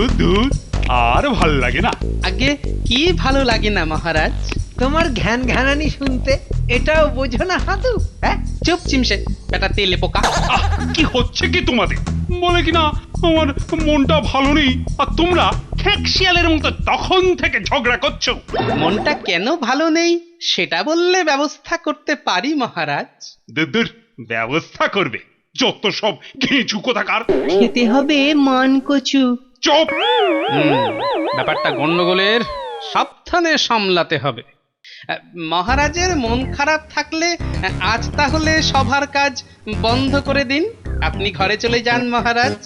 দূর দূর আর ভাল লাগে না। আগে কি ভালো লাগে না মহারাজ? তোমার ঘ্যান ঘ্যানানি শুনতে এটাও বোঝো না হাদু? হ্যাঁ, চুপ চিমসে, বেটা তেলে পোকা। আহ, কি হচ্ছে কি তোমাদের? বলে কিনা আমার মনটা ভালো নেই, আর তোমরা খ্যাঁকশিয়ালের মতো তখন থেকে ঝগড়া করছো। মনটা কেন ভালো নেই সেটা বললে ব্যবস্থা করতে পারি মহারাজ। দূর দূর, ব্যবস্থা করবে যত সব ঘেঁচু কোথাকার। খেতে হবে মান কচু। চুপ! ব্যাপারটা গন্ডগোলের, সাবধানে সামলাতে হবে। মহারাজের মন খারাপ থাকলে আজ তাহলে সভার কাজ বন্ধ করে দিন, আপনি ঘরে চলে যান মহারাজ।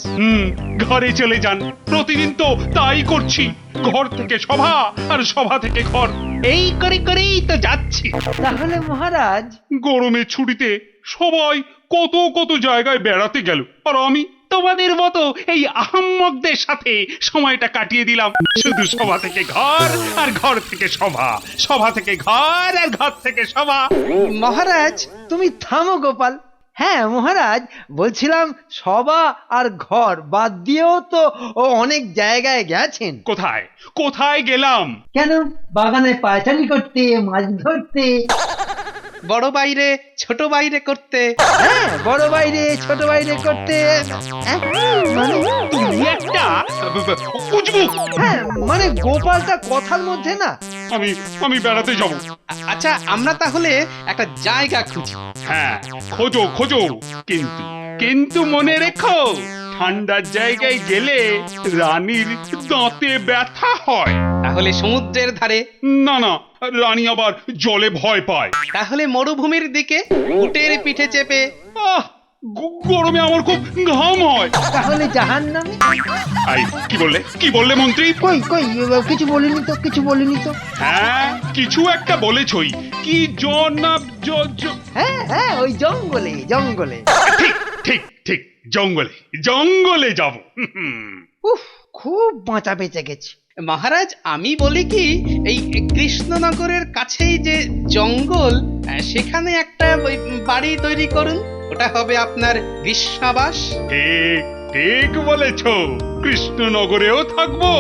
ঘরে চলে যান। প্রতিদিন তো তাই করছি, ঘর থেকে সভা আর সভা থেকে ঘর, এই করে করেই তো যাচ্ছি। তাহলে মহারাজ, গরমে ছুটিতে সবাই কত কত জায়গায় বেড়াতে গেল, আর আমি তোমাদের মতো এই আহাম্মকদের সাথে সময়টা কাটিয়ে দিলাম। শুধু সভা থেকে ঘর আর ঘর থেকে সভা, সভা থেকে ঘর আর ঘর থেকে সভা। মহারাজ তুমি থামো গোপাল। হ্যাঁ মহারাজ, বলছিলাম সভা আর ঘর বাদ দিয়েও তো অনেক জায়গায় গেছেন। কোথায় কোথায় গেলাম? কেন, বাগানে পায়চারি করতে, মাছ ধরতে। বড় বাইরে ছোট বাইরে করতে। হ্যাঁ, বড় বাইরে ছোট বাইরে করতে। মানে তুমি একটা উজবুক। হ্যাঁ, মানে গোপালটা কথার মধ্যে না। আমি বেড়াতে যাব। আচ্ছা, আমরা তাহলে একটা জায়গা খুঁজি। হ্যাঁ, খোঁজো খোঁজো, কিন্তু কিন্তু মনে রেখো, ঠান্ডার জায়গায় গেলে রানীর দাঁতে ব্যথা হয়। তাহলে সমুদ্রের ধারে, না না, রানী আবার জলে ভয় পায়। তাহলে মরুভূমির দিকে উটের পিঠে চেপে। আহ, গরমে আমার খুব ঘাম হয়। তাহলে জাহান্নামে। আই, কি বললে মন্ত্রী? কই কই, কিছু বলিনি তো, কিছু বলিনি তো। হ্যাঁ, কিছু একটা বলেছই। কি হ্যাঁ হ্যাঁ, ওই জঙ্গলে জঙ্গলে। ঠিক ঠিক ঠিক, জঙ্গলে জঙ্গলে যাব। উফ, খুব বাঁচা বেঁচে গেছে। মহারাজ, আমি বলি কি, এই কৃষ্ণনগরের কাছেই যে জঙ্গল, সেখানে একটা ওই বাড়ি তৈরি করুন, ওটা হবে আপনার গ্রীষ্মাবাস। ঠিক ঠিক বলেছ, কৃষ্ণনগরেও থাকবো,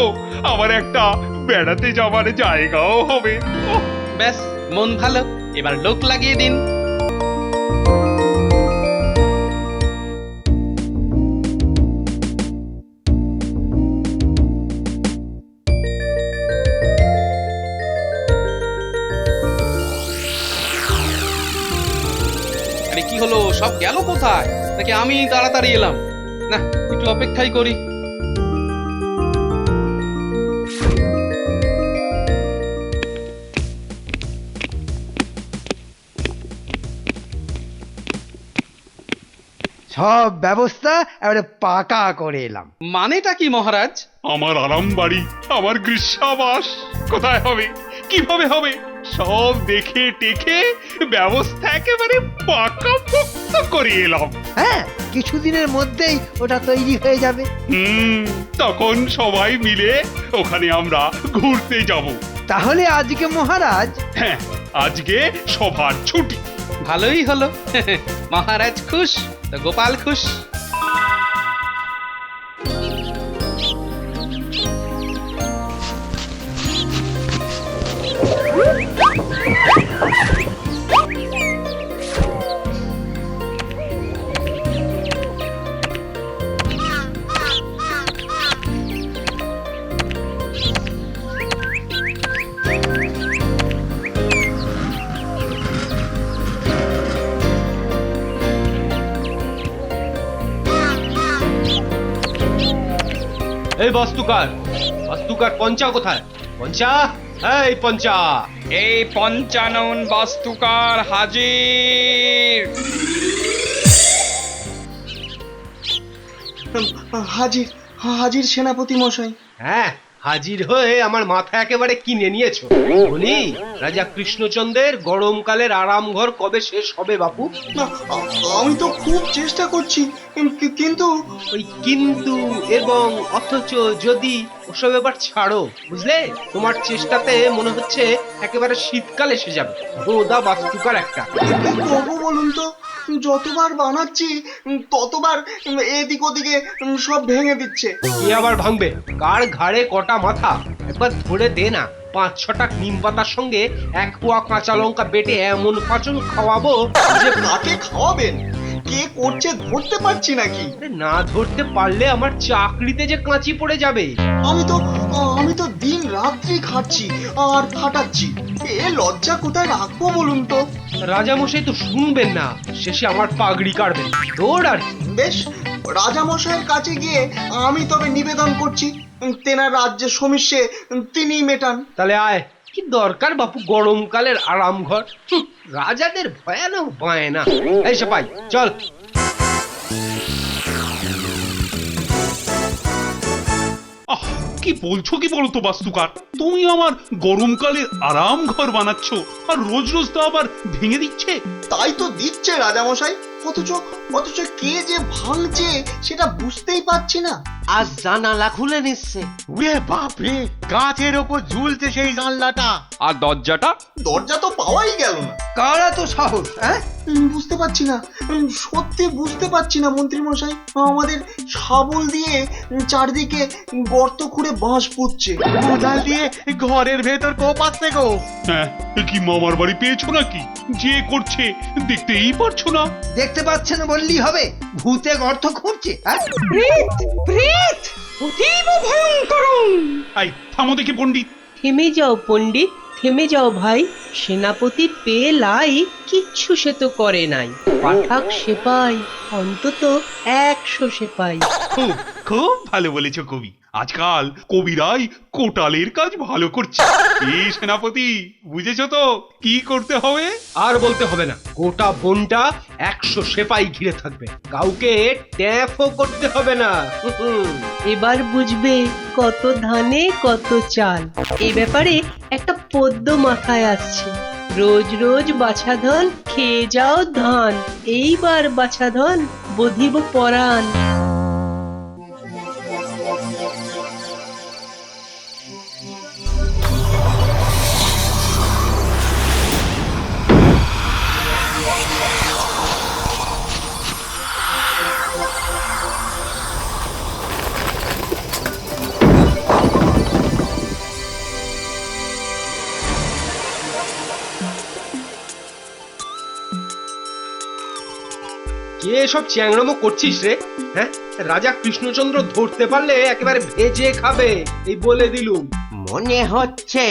আবার একটা বেড়াতে যাবার জায়গাও হবে। ওহ, ব্যাস, মন ভালো, এবার লোক লাগিয়ে দিন। আরে কি হলো, সব গেল কোথায়? নাকি আমি তাড়াতাড়ি এলাম? না, একটু অপেক্ষাই করি। সব ব্যবস্থা এবারে পাকা করে এলাম। মানেটা কি মহারাজ? আমার আরাম বাড়ি, আমার গ্রীষ্মাবাস কোথায় হবে, কিভাবে হবে, সব দেখে টেকে ব্যবস্থা একেবারে পাকা পোক্ত করে এলাম। হ্যাঁ, কিছুদিনের মধ্যেই ওটা তৈরি হয়ে যাবে। তখন সবাই মিলে ওখানে আমরা ঘুরতে যাব। তাহলে আজকে মহারাজ, হ্যাঁ, আজকে সবার ছুটি। ভালোই হলো। মহারাজ খুশ তো গোপাল খুশ। এই বাস্তুকার, বাস্তুকার পঞ্চা কোথায়? পঞ্চা, এই পঞ্চা। এই পঞ্চানন বাস্তুকার হাজির। হাজির হাজির সেনাপতি মশাই। হ্যাঁ, হাজির হয়ে আমার মাথা একেবারে কিনে নিয়েছো। বলি, রাজা কৃষ্ণচন্দ্রের গরমকালের আরাম ঘর কবে শেষ হবে বাপু? না, আমি তো খুব চেষ্টা করছি, কিন্তু ওই কিন্তু এবং অথচ যদি ওসব এবার ছাড়ো, বুঝলে? তোমার চেষ্টাতে মনে হচ্ছে একেবারে শীতকাল এসে যাবে। দোদা বাস্তুকার একটা। কি করবো বলুন তো? যতবার বানাচ্ছি ততবার এদিক ওদিকে সব ভেঙে দিচ্ছে। কি আবার ভাঙবে? কার ঘাড়ে কটা মাথা? একবার ধরে দে না। 5-6টা নিম পাতার সঙ্গে 1 পোয়া কাঁচা লঙ্কা বেটে এমন পাচন খাওয়াবো যে কাকে খাওয়াবেন, কে করছে ধরতে পারছি নাকি। আরে না ধরতে পারলে আমার চাকরিতে যে কাঁচি পড়ে যাবে। আমি তো দিন রাত্রি খাচ্ছি আর খাটাচ্ছি, এ লজ্জা কোথায় রাখবো বলুন তো। রাজামশাই তো শুনবেন না, শেষে আমার পাগড়ি কাটবেন। দৌড় আর কি। বেশ, রাজামশাইয়ের কাছে গিয়ে আমি তবে নিবেদন করছি, তেনার রাজ্যের সমস্যে তিনি মেটান। তাহলে আয়। কি দরকার বাপু গরমকালের আরাম ঘর? রাজাদের ভয়ানক বায়না। এই সবাই চল। আহ, কি বলছো কি বলো তো বাস্তুকার, তুমি আমার গরমকালের আরাম ঘর বানাচ্ছ আর রোজ রোজ তা আবার ভেঙে দিচ্ছে। তাই তো দিচ্ছে রাজামশাই, অথচ কে যে ভাঙছে সেটা বুঝতেই পারছি না। আজ জানালা খুলে নিচ্ছে। ওরে বাপ রে, গাছের ওপর ঝুলছে সেই জানলাটা। আর দরজাটা? দরজা তো পাওয়াই গেল না। কারা তো সাহস, হ্যাঁ? বুঝতে পারছি না, সত্যি বুঝতে পারছি না মন্ত্রী মশাই। আমাদের শাবল দিয়ে চারদিকে গর্ত খুঁড়ে বাঁশ পুঁতছে। কোদাল দিয়ে ঘরের ভেতর কোপাচ্ছে গো। হ্যাঁ, এ কি মামার বাড়ি পেয়েছো নাকি? যে করছে দেখতেই পারছো না? দেখতে পাচ্ছেন বললেই হবে, ভূতে গর্ত খুঁড়ছে, হ্যাঁ? আই থামো দেখি পণ্ডিত। থেমে যাও পণ্ডিত, থেমে যাও ভাই। সেনাপতির পেয়ে লাই কিচ্ছু সে তো করে নাই। পাঠাক সেপাই, অন্তত 100 সেপাই। খুব ভালো বলেছো কবি। আজকাল কবিরাই কোটালের কাজ ভালো করছে। এই সেনাপতি, বুঝেছো তো কি করতে হবে? আর বলতে হবে না, গোটা বনটা 100 সেপাই ঘিরে থাকবে, কাউকে ট্যাফও করতে হবে না। এবার বুঝবে কত ধানে কত চাল। এই ব্যাপারে একটা পদ্য মাথায় আসছে। রোজ রোজ বাছাধন, খেয়ে যাও ধান। এইবার বাছাধন, বধিব পরাণ। কে সব চ্যাংড়ামো করছিস রে? হ্যাঁ, রাজা কৃষ্ণচন্দ্র ধরতে পারলে একেবারে ভেজে খাবে, এই বলে দিলুম। মনে হচ্ছে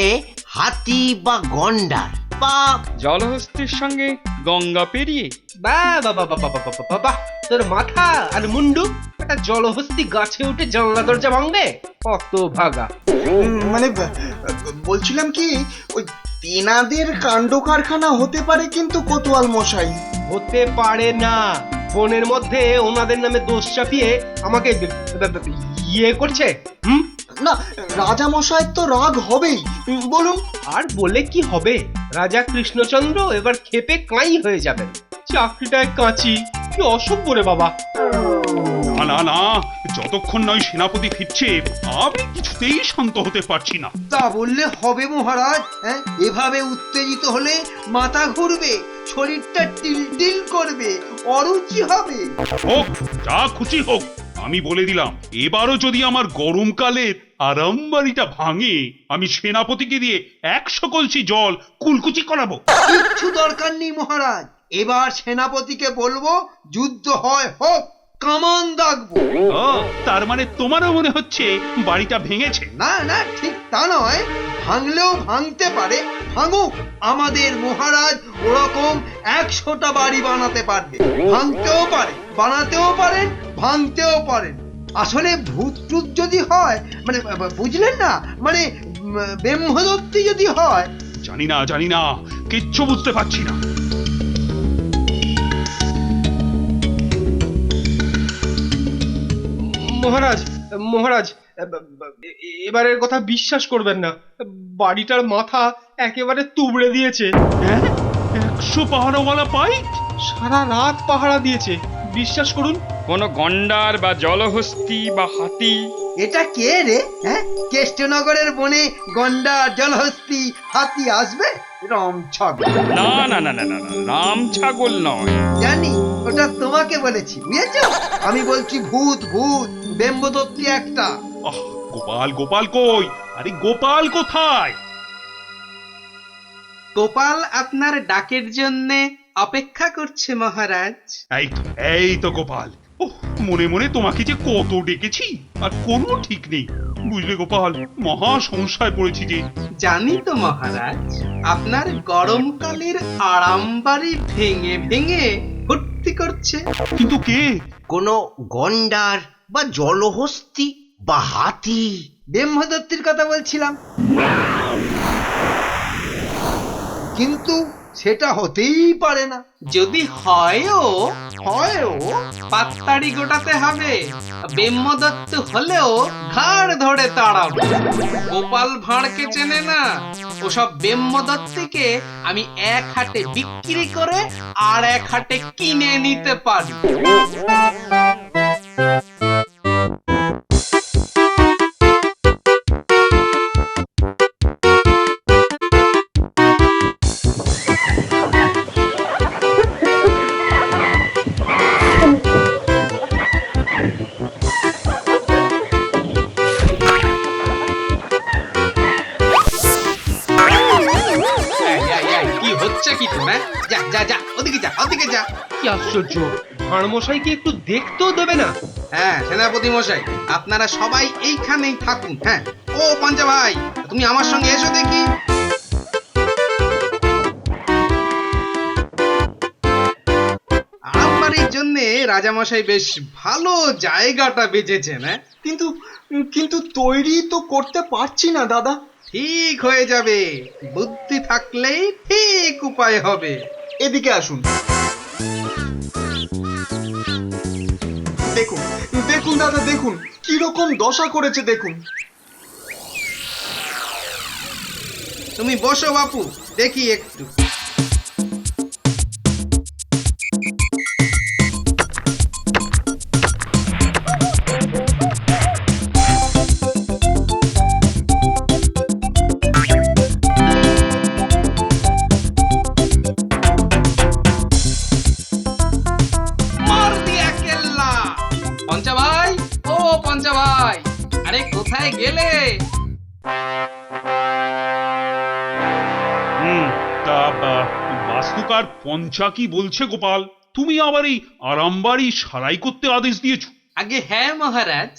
হাতি বা গন্ডার বা জলহস্তির সঙ্গে গঙ্গা পেরিয়ে? বাহ, তোর মাথা আর মুন্ডু একটা জলহস্তি গাছে উঠে জানলা দরজা ভাঙবে? কত ভাগা। মানে বলছিলাম কি, ওই তেনাদের কাণ্ড কারখানা হতে পারে কিন্তু কোতোয়াল মশাই। হতে পারে না। বনের মধ্যে ওনাদের নামে দোষ চাপিয়ে আমাকে ইয়ে করছে। না, রাজা মশাই তো রাগ হবেই, বলুন। আর বলে কি হবে? রাজা কৃষ্ণচন্দ্র এবার ক্ষেপে কাঁই হয়ে যাবেন। চাকরিটায় কাঁচি, কি অসভ্য রে বাবা। না না না, যতক্ষণ নয় সেনাপতি ফিরছে আমি কিছুতেই শান্ত হতে পারছি না। তা বললে হবে মহারাজ, হ্যাঁ? এভাবে উত্তেজিত হলে মাথা ঘুরবে, শরীরটা টিলটিল করবে, অরুচি হবে। হোক, যা খুশি হোক, আমি বলে দিলাম এবারও যদি আমার গরমকালের আরাম বাড়িটা ভাঙে, আমি সেনাপতিকে দিয়ে 100 কলসি জল কুলকুচি করাবো। কিচ্ছু দরকার নেই মহারাজ, এবার সেনাপতিকে বলবো যুদ্ধ হয় হোক, কামান দাগবো। ও, তার মানে তোমারও মনে হচ্ছে বাড়িটা ভেঙেছে? না না, ঠিক তা নয়, ভাঙলেও ভাঙতে পারে, ভাঙুক। আমাদের মহারাজ ওরকম 100টা বাড়ি বানাতে পারবে। ভাঙতেও পারে, বানাতেও পারেন, ভাঙতেও পারেন। আসলে ভূত টুত যদি হয়, মানে বুঝলেন না, মানে ব্রহ্মদত্তি যদি হয়। জানি না, কিচ্ছু বুঝতে পারছি না। মহারাজ, এবারের কথা বিশ্বাস করবেন না। বাড়িটার মাথা একেবারে তুবড়ে দিয়েছে। হ্যাঁ, 100 পাহারাওয়ালা পাই সারা রাত পাহারা দিয়েছে, বিশ্বাস করুন। কোনো গন্ডার বা জলহস্তি বা হাতি? এটা কে রে? হ্যাঁ, কেষ্টনগরের বনে গন্ডার, জলহস্তি, হাতি আসবে? রম ছাগল। না না না না না না, রাম ছাগল নয়। জানি ওটা তোমাকে বলেছি, বুঝেছো? আমি বলছি ভূত ভূত, বেম্বদত্তি একটা। আহ, গোপাল গোপাল কই? আরে গোপাল কোথায়? গোপাল আপনার ডাকের জন্যে অপেক্ষা করছে মহারাজ। এই তো গোপাল। ওহ, মনে মনে তোমাকে যে কত ডেকেছি আর কোনো ঠিক নেই, বুঝলে গোপাল, মহা সমস্যায় পড়েছি যে। জানি তো মহারাজ, আপনার গরমকালের আরাম বাড়ি ভেঙে ভেঙে ভর্তি করছে। কিন্তু কে? কোনো গন্ডার বা জলহস্তি বা হাতি। ব্রহ্মদত্তির কথা বলছিলাম, কিন্তু সেটা হতেই পারে না। যদি হয়ও পাত্তাড়ি গোটাতে হবে। ব্রহ্মদত্ত হলেও ঘাড় ধরে তাড়াবো। গোপাল ভাঁড়কে চেনে না? ওসব ব্রহ্মদত্তিকে আমি এক হাটে বিক্রি করে আর এক হাটে কিনে নিতে পারি। কি হচ্ছে কি তোর? যা যা যা, ওদিকে যা, ওদিকে যা। কি আশ্চর্য, ভাঁড়মশাই কি একটু দেখতেও দেবে না? হ্যাঁ সেনাপতি মশাই, আপনারা সবাই এইখানেই থাকুন। হ্যাঁ, ও পঞ্চা ভাই, তুমি আমার সঙ্গে এসো দেখি। আরামবাড়ির জন্য রাজামশাই বেশ ভালো জায়গাটা বেঁচেছেন। হ্যাঁ, কিন্তু কিন্তু তৈরি তো করতে পারছি না দাদা। ঠিক হয়ে যাবে, বুদ্ধি থাকলেই ঠিক উপায় হবে। এদিকে আসুন, দেখুন দেখুন দাদা, দেখুন কিরকম দশা করেছে দেখুন। তুমি বসো বাপু, দেখি একটু। মার দিয়া কেল্লা। পঞ্চা ভাই, ও পঞ্চা ভাই, আরে কোথায় গেলে? বাস্তুকার পঞ্চা কি বলছে গোপাল? তুমি আবার এই আরামবাড়ি সারাই করতে আদেশ দিয়েছো? আগে হ্যাঁ মহারাজ,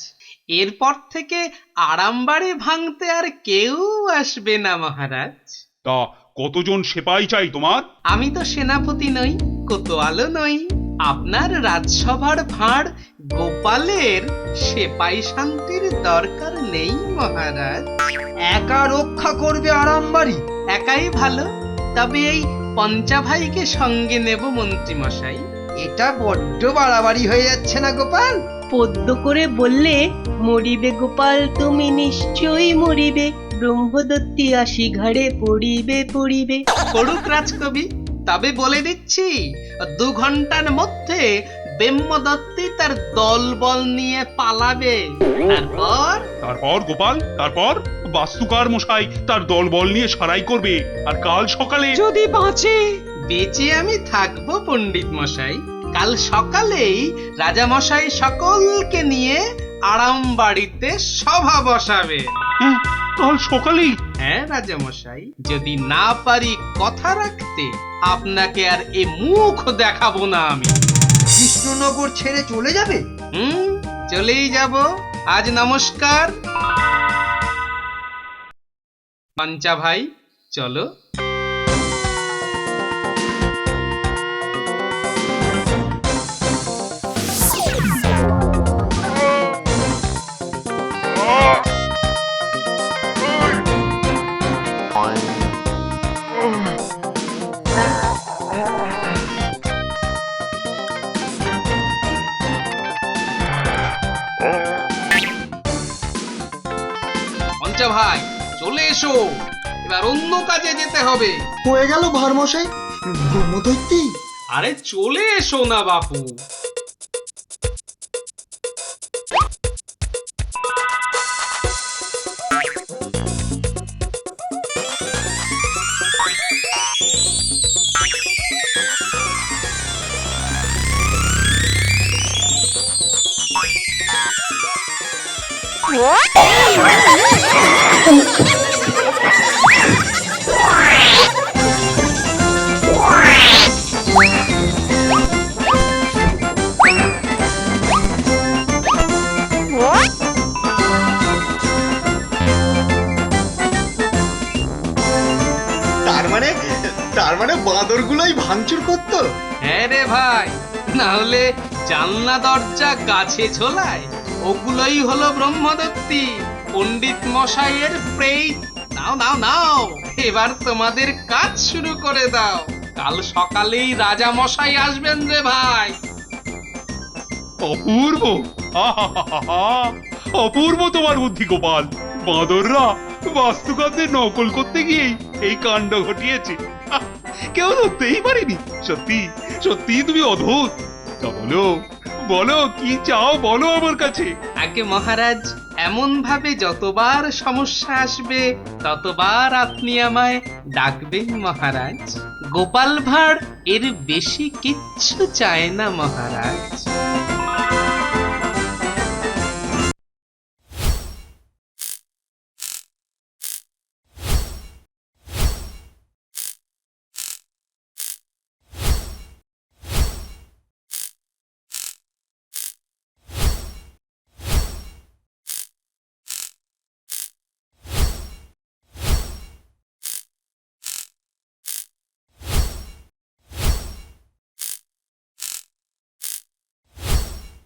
এরপর থেকে আরামবাড়ি ভাঙতে আর কেউ আসবে না মহারাজ। তা কতজন সেপাই চাই তোমার? আমি তো সেনাপতি নই, কোতোয়ালও নই। আপনার রাজসভার ভাঁড় গোপালের সেপাই শান্তির দরকার নেই মহারাজ। একা রক্ষা করবে আরামবাড়ি? একাই ভালো, তবে এই পঞ্চা ভাইকে সঙ্গে নেব মন্ত্রী মশাই। এটা বড্ড বাড়াবাড়ি হয়ে যাচ্ছে না গোপাল? পদ্য করে বললে মরিবে গোপাল তুমি নিশ্চয়ই মরিবে, ব্রহ্মদত্তি আসি ঘাড়ে পড়িবে পড়িবে। করুক রাজকবি, তবে বলে দিচ্ছি 2 ঘন্টার মধ্যে ব্রহ্মদত্তি তার দলবল নিয়ে পালাবে। তারপর গোপাল, তারপর বাস্তুকার মশাই তার দলবল নিয়ে সারাই করবে, আর কাল সকালে যদি বাঁচে। বেঁচে আমি থাকবো পণ্ডিত মশাই। কাল সকালেই রাজা মশাই সকলকে নিয়ে আরামবাড়িতে সভা বসাবে। হ্যাঁ, কাল সকালেই? হ্যাঁ রাজা মশাই, যদি না পারি কথা রাখতে, আপনাকে আর এ মুখ দেখাবো না আমি। কৃষ্ণনগর ছেড়ে চলে যাবে? চলেই যাব। আজ নমস্কার। পঞ্চা ভাই চলো। পঞ্চা ভাই চলে এসো, এবার অন্য কাজে যেতে হবে। হয়ে গেল ভারমশাই, ব্রহ্মদৈত্যী। আরে চলে এসো না বাপু। তার মানে বাঁদরগুলোই ভাঙচুর করতো। হ্যাঁ রে ভাই, না হলে জানলা দরজা গাছে ঝোলায়, ওগুলোই হলো ব্রহ্মদত্তি, পণ্ডিত মশাইয়ের প্রেই। নাও নাও নাও, এবার তোমাদের কাজ শুরু করে দাও। কাল সকালেই রাজা মশাই আসবেন রে ভাই। অপূর্ব, আহাহাহা, অপূর্ব তোমার বুদ্ধি গোপাল। বাঁদররা বাস্তুকান্তের নকল করতে গিয়েই এই কাণ্ড ঘটিয়েছে। আহ, কেউ ধরতেই পারেনি। সত্যি সত্যি তুমি অদ্ভুত। তা বলো বলো, কি চাও বলো আমার কাছে। আগে মহারাজ, এমন ভাবে যতবার সমস্যা আসবে ততবার আপনি আমায় ডাকবেন মহারাজ। গোপাল ভাঁড় এর বেশি কিচ্ছু চায় না মহারাজ।